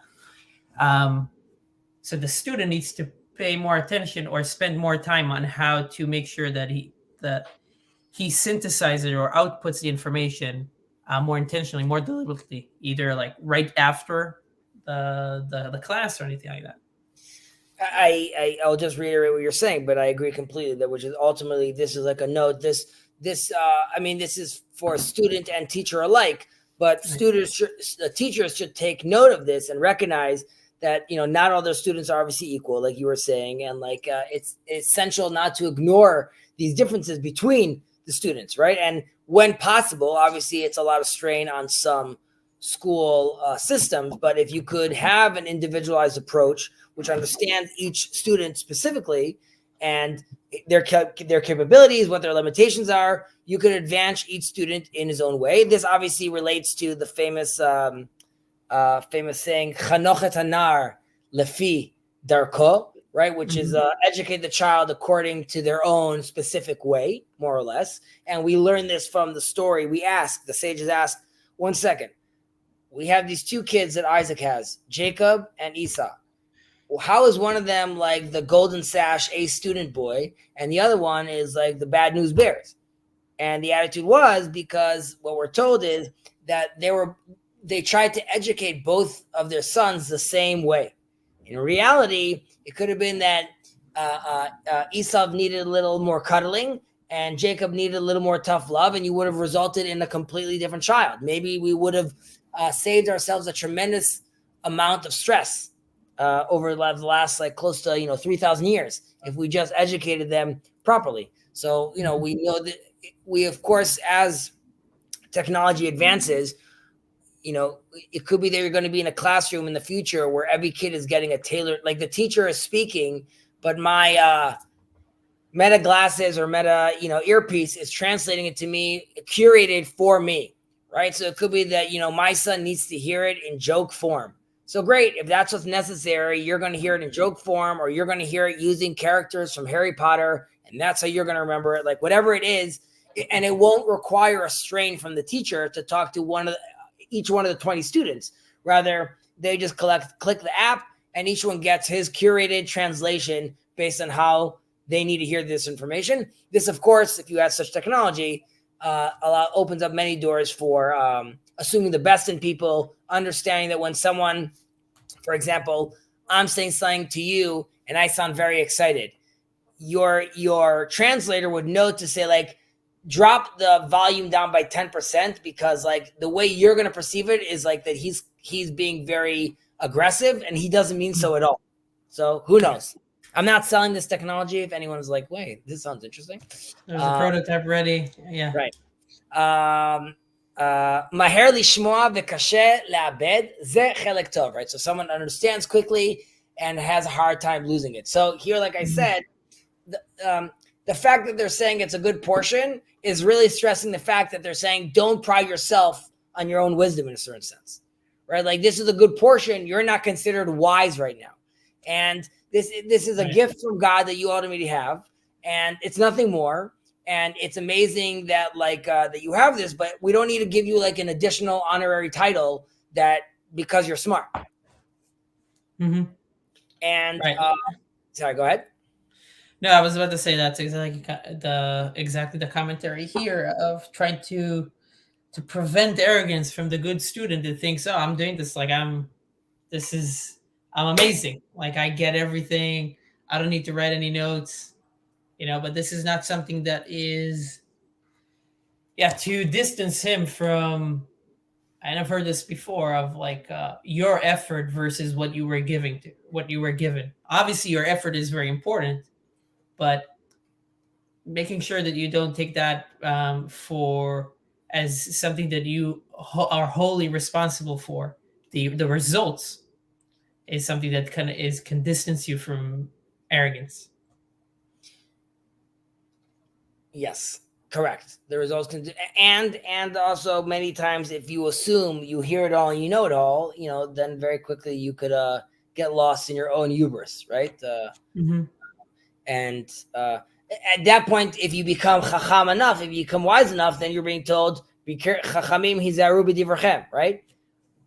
So the student needs to pay more attention or spend more time on how to make sure that he synthesizes or outputs the information more intentionally, more deliberately, either like right after the class or anything like that.
I'll just reiterate what you're saying, but I agree completely that, which is ultimately, this is like a note. This is for student and teacher alike, but the teachers should take note of this and recognize that, not all their students are obviously equal, like you were saying, and like it's essential not to ignore these differences between the students, right? And when possible, obviously it's a lot of strain on some school systems, but if you could have an individualized approach which understands each student specifically and their capabilities, what their limitations are, you could advance each student in his own way. This obviously relates to the famous saying, "Chanochet hanar lefi darko," right? Which is educate the child according to their own specific way, more or less. And we learn this from the story. The sages asked, 1 second, we have these two kids that Isaac has, Jacob and Esau. Well, how is one of them like the golden sash A student boy, and the other one is like the bad news bears? And the attitude was because what we're told is that they tried to educate both of their sons the same way. In reality, it could have been that Esau needed a little more cuddling and Jacob needed a little more tough love, and you would have resulted in a completely different child. Maybe we would have saved ourselves a tremendous amount of stress over the last like close to 3,000 years if we just educated them properly. So we know that we, of course, as technology advances, it could be that you're going to be in a classroom in the future where every kid is getting a tailored, like the teacher is speaking, but my Meta glasses or Meta earpiece is translating it to me, curated for me, right? So it could be that my son needs to hear it in joke form. So great, if that's what's necessary, you're going to hear it in joke form, or you're going to hear it using characters from Harry Potter, and that's how you're going to remember it. Like whatever it is, and it won't require a strain from the teacher to talk to each one of the 20 students. Rather, they just click the app, and each one gets his curated translation based on how they need to hear this information. This, of course, if you have such technology, opens up many doors for assuming the best in people, understanding that when someone, for example, I'm saying something to you and I sound very excited, your translator would note to say, like, drop the volume down by 10%, because like the way you're going to perceive it is like that he's being very aggressive, and he doesn't mean so at all. So who knows? I'm not selling this technology. If anyone's like, wait, this sounds interesting.
There's a prototype ready. Yeah.
Right. מהר לשמוע וקשה לאבד, זה חלק טוב, right? So someone understands quickly and has a hard time losing it. So here, like I said, the fact that they're saying it's a good portion is really stressing the fact that they're saying don't pride yourself on your own wisdom in a certain sense, right? Like this is a good portion. You're not considered wise right now. And this is a gift from God that you ultimately have. And it's nothing more. And it's amazing that that you have this, but we don't need to give you like an additional honorary title that because you're smart.
Mm-hmm.
And sorry, go ahead.
No, I was about to say that's exactly the commentary here of trying to prevent arrogance from the good student that thinks, oh, I'm doing this like I'm amazing. Like I get everything. I don't need to write any notes. But this is not something that is, to distance him from, and I've heard this before, of like your effort versus what you were given. Obviously, your effort is very important, but making sure that you don't take that for as something that you are wholly responsible for. The results is something that can distance you from arrogance.
Yes, correct. The results can, and also many times if you assume you hear it all and you know it all, then very quickly you could get lost in your own hubris, right? And at that point, if you become chacham enough, if you become wise enough, then you're being told, "Be chachamim hizaru b'divrachem," right?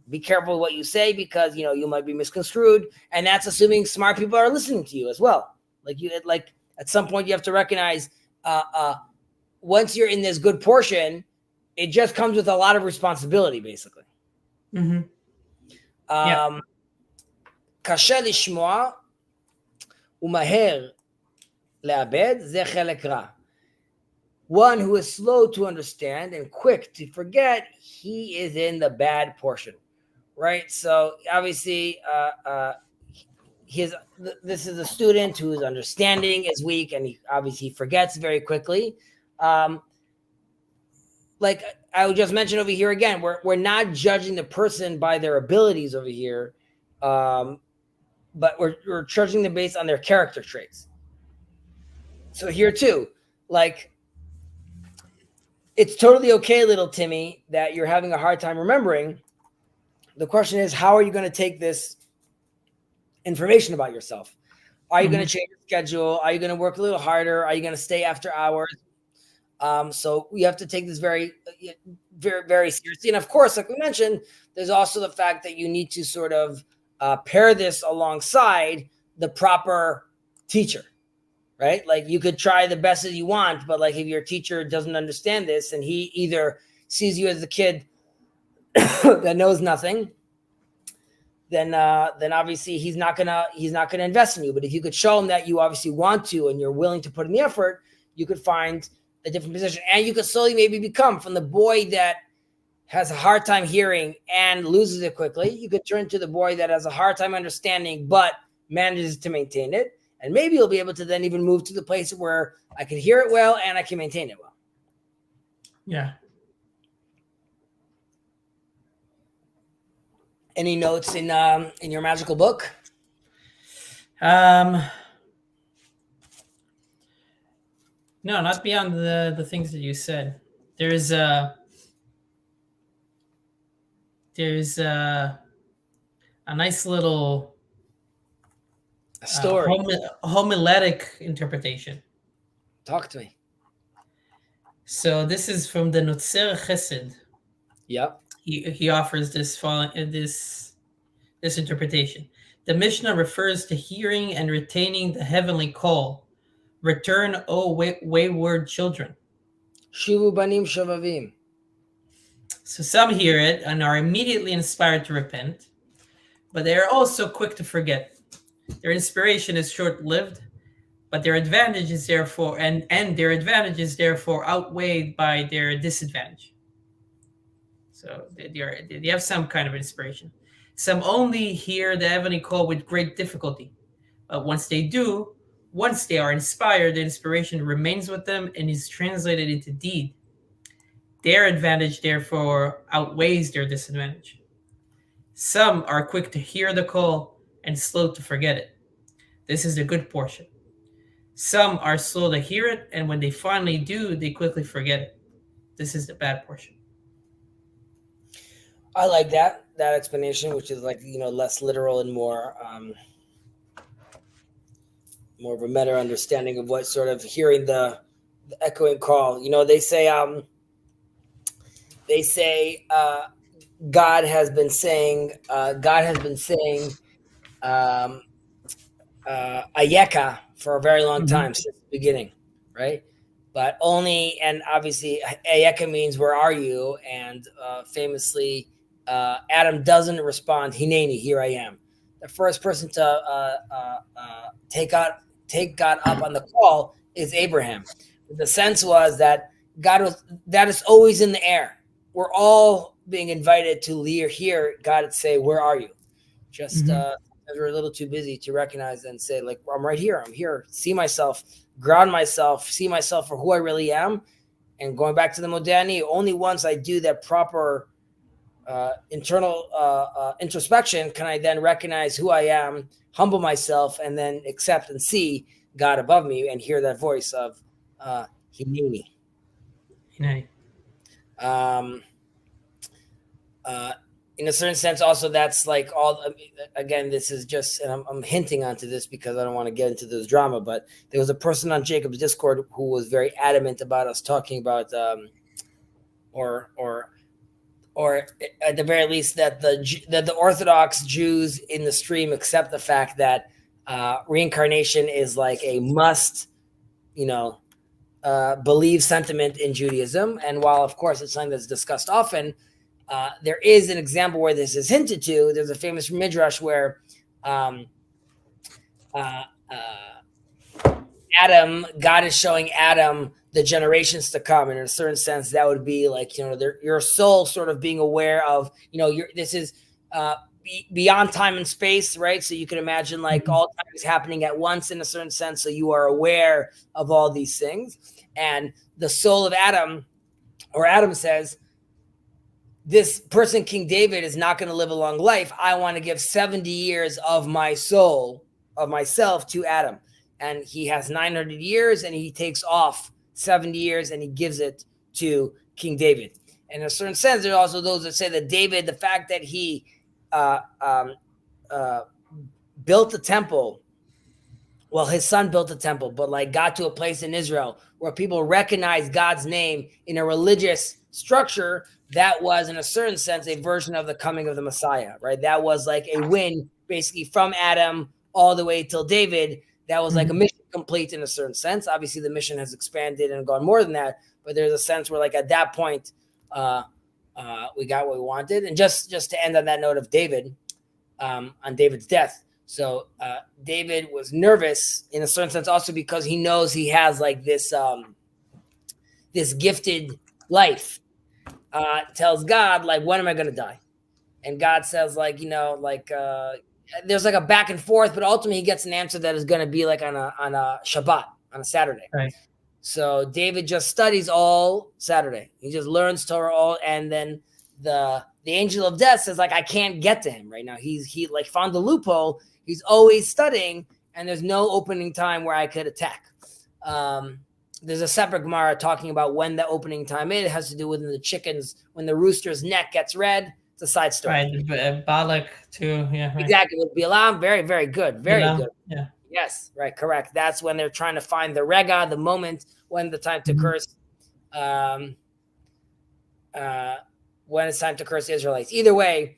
Be careful what you say because you might be misconstrued, and that's assuming smart people are listening to you as well. Like at some point you have to recognize. Once you're in this good portion, it just comes with a lot of responsibility, basically. קשה לשמוע ומהר לאבד, זה חלק רע. One who is slow to understand and quick to forget, he is in the bad portion, right? So obviously, this is a student whose understanding is weak, and he obviously forgets very quickly. Like I would just mention over here again, we're not judging the person by their abilities over here, but we're judging them based on their character traits. So here too, like it's totally okay, little Timmy, that you're having a hard time remembering. The question is, how are you going to take this information about yourself? Are you going to change your schedule? Are you going to work a little harder? Are you going to stay after hours? So we have to take this very, very, very seriously. And of course, like we mentioned, there's also the fact that you need to sort of pair this alongside the proper teacher, right? Like you could try the best that you want, but like if your teacher doesn't understand this and he either sees you as a kid that knows nothing, then obviously he's not gonna invest in you. But if you could show him that you obviously want to and you're willing to put in the effort, you could find a different position, and you could slowly maybe become from the boy that has a hard time hearing and loses it quickly. You could turn to the boy that has a hard time understanding but manages to maintain it, and maybe you'll be able to then even move to the place where I can hear it well and I can maintain it well.
Yeah.
Any notes in your magical book?
No, not beyond the things that you said. There's a nice little
story,
homiletic interpretation.
Talk to me.
So this is from the Nutzer Chesed.
Yep.
He offers this interpretation. The Mishnah refers to hearing and retaining the heavenly call. Return, O wayward children.
Shuvu banim shavavim.
So some hear it and are immediately inspired to repent, but they are also quick to forget. Their inspiration is short-lived, but their advantage is therefore outweighed by their disadvantage. So they have some kind of inspiration. Some only hear the heavenly call with great difficulty. But once they do, once they are inspired, the inspiration remains with them and is translated into deed. Their advantage, therefore, outweighs their disadvantage. Some are quick to hear the call and slow to forget it. This is the good portion. Some are slow to hear it, and when they finally do, they quickly forget it. This is the bad portion.
I like that explanation, which is like, less literal and more of a meta understanding of what sort of hearing the echoing call. They say God has been saying Ayeka for a very long time since the beginning, right? But only, and obviously Ayeka means where are you? And famously, Adam doesn't respond, Hineni, here I am. The first person to take God up on the call is Abraham. The sense was that that is always in the air. We're all being invited to hear God say, where are you? Just we're a little too busy to recognize and say, like, I'm right here. I'm here. See myself, ground myself, see myself for who I really am. And going back to the modernity, only once I do that proper internal introspection can I then recognize who I am, humble myself, and then accept and see God above me and hear that voice of Hineni. In a certain sense, also, that's like again, this is just, and I'm hinting onto this because I don't want to get into this drama, but there was a person on Jacob's Discord who was very adamant about us talking about, or at the very least, that the Orthodox Jews in the stream accept the fact that reincarnation is like a must, believe sentiment in Judaism. And while, of course, it's something that's discussed often, there is an example where this is hinted to. There's a famous midrash where Adam, God is showing Adam the generations to come. And in a certain sense, that would be like, your soul sort of being aware of, this is beyond time and space, right? So you can imagine like all time is happening at once in a certain sense. So you are aware of all these things. And the soul of Adam, or Adam says, this person, King David, is not going to live a long life. I want to give 70 years of my soul, of myself, to Adam. And he has 900 years, and he takes off 70 years, and he gives it to King David. And in a certain sense, there are also those that say that David, the fact that he built the temple, well, his son built the temple, but like got to a place in Israel where people recognize God's name in a religious structure, that was, in a certain sense, a version of the coming of the Messiah, right? That was like a win, basically, from Adam all the way till David. That was like a mission complete in a certain sense. Obviously, the mission has expanded and gone more than that, but there's a sense where, like, at that point, we got what we wanted. And just to end on that note of David, on David's death. So David was nervous in a certain sense also because he knows he has like this this gifted life. Tells God, like, when am I going to die? And God says, like, there's like a back and forth, but ultimately he gets an answer that is going to be like on a Shabbat, on a Saturday.
Right.
So David just studies all Saturday. He just learns Torah all, and then the angel of death says, like, I can't get to him right now. He like found the loophole. He's always studying, and there's no opening time where I could attack. There's a separate Gemara talking about when the opening time is. It has to do with the chickens, when the rooster's neck gets red. It's a side story.
Right, Balak too. Yeah, right.
Exactly. With Bilam, very, very good. Very
Bilam,
good.
Yeah.
Yes, right, correct. That's when they're trying to find the rega, the moment when the time to curse, when it's time to curse the Israelites. Either way,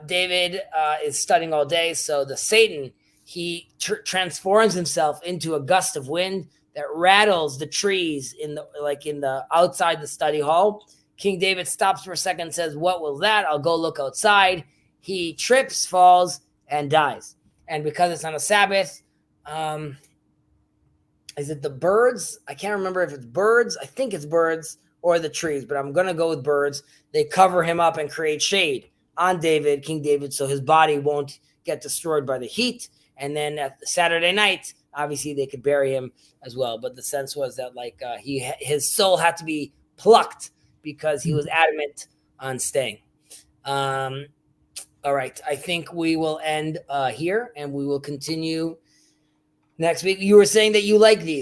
David is studying all day. So the Satan, he transforms himself into a gust of wind that rattles the trees in the outside the study hall. King David stops for a second and says, what was that? I'll go look outside. He trips, falls, and dies. And because it's on a Sabbath, is it the birds? I can't remember if it's birds. I think it's birds or the trees, but I'm going to go with birds. They cover him up and create shade on David, King David, so his body won't get destroyed by the heat. And then at the Saturday night, obviously they could bury him as well. But the sense was that like his soul had to be plucked because he was adamant on staying. All right, I think we will end here, and we will continue next week. You were saying that you like these.